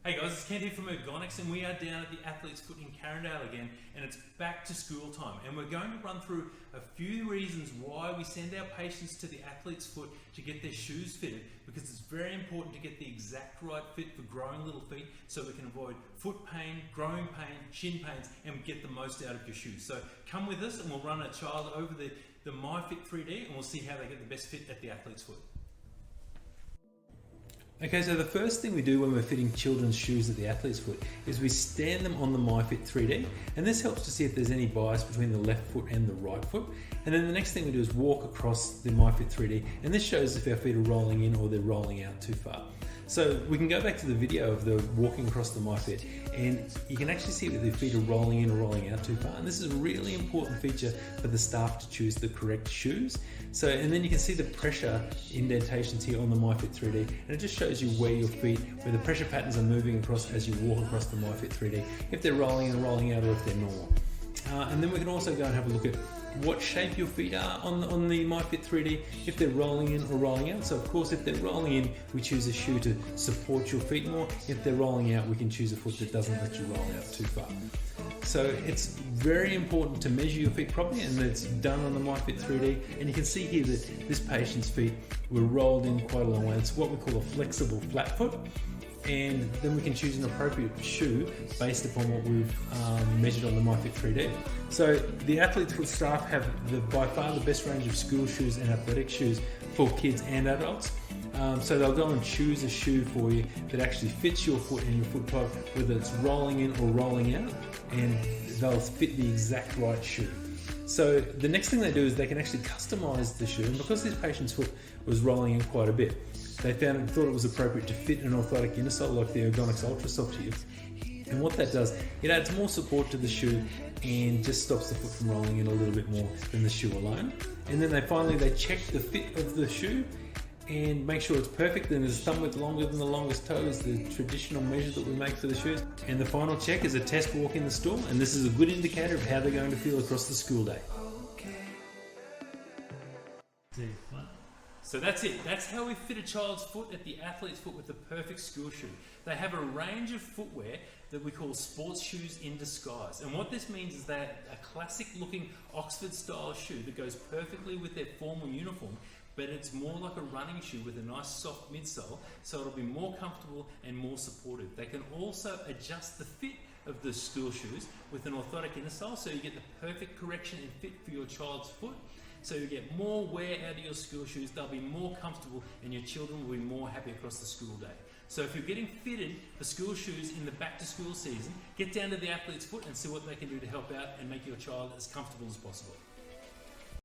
Hey guys, it's Kent here from Ergonix, and we are down at the Athlete's Foot in Carindale again, and it's back to school time, and we're going to run through a few reasons why we send our patients to the Athlete's Foot to get their shoes fitted, because it's very important to get the exact right fit for growing little feet so we can avoid foot pain, growing pain, shin pains, and get the most out of your shoes. So come with us and we'll run a child over the MyFit 3D and we'll see how they get the best fit at the Athlete's Foot. Okay, so the first thing we do when we're fitting children's shoes at the Athlete's Foot is we stand them on the MyFit 3D, and this helps to see if there's any bias between the left foot and the right foot. And then the next thing we do is walk across the MyFit 3D, and this shows if our feet are rolling in or they're rolling out too far. So we can go back to the video of the walking across the MyFit, and you can actually see that the feet are rolling in or rolling out too far. And this is a really important feature for the staff to choose the correct shoes. So, and then you can see the pressure indentations here on the MyFit 3D, and it just shows you where your feet, where the pressure patterns are moving across as you walk across the MyFit 3D, if they're rolling in or rolling out or if they're normal. And then we can also go and have a look at what shape your feet are on the MyFit 3D, if they're rolling in or rolling out. So of course, if they're rolling in, we choose a shoe to support your feet more. If they're rolling out, we can choose a foot that doesn't let you roll out too far. So it's very important to measure your feet properly, and it's done on the MyFit 3D. And you can see here that this patient's feet were rolled in quite a long way. It's what we call a flexible flat foot. And then we can choose an appropriate shoe based upon what we've measured on the MyFit 3D. So the Athlete's Foot staff have by far the best range of school shoes and athletic shoes for kids and adults. So they'll go and choose a shoe for you that actually fits your foot and your foot type, whether it's rolling in or rolling out, and they'll fit the exact right shoe. So the next thing they do is they can actually customize the shoe, and because this patient's foot was rolling in quite a bit, they thought it was appropriate to fit an orthotic insole like the Ergonix Ultra Soft here. And what that does, it adds more support to the shoe and just stops the foot from rolling in a little bit more than the shoe alone. And then they check the fit of the shoe and make sure it's perfect. Then there's thumb width longer than the longest toe is the traditional measure that we make for the shoes. And the final check is a test walk in the store, and this is a good indicator of how they're going to feel across the school day. So that's it. That's how we fit a child's foot at the Athlete's Foot with the perfect school shoe. They have a range of footwear that we call sports shoes in disguise. And what this means is they're a classic looking Oxford style shoe that goes perfectly with their formal uniform, but it's more like a running shoe with a nice soft midsole, so it'll be more comfortable and more supportive. They can also adjust the fit of the school shoes with an orthotic insole, so you get the perfect correction and fit for your child's foot. So you get more wear out of your school shoes, they'll be more comfortable, and your children will be more happy across the school day. So if you're getting fitted for school shoes in the back to school season, get down to the Athlete's Foot and see what they can do to help out and make your child as comfortable as possible.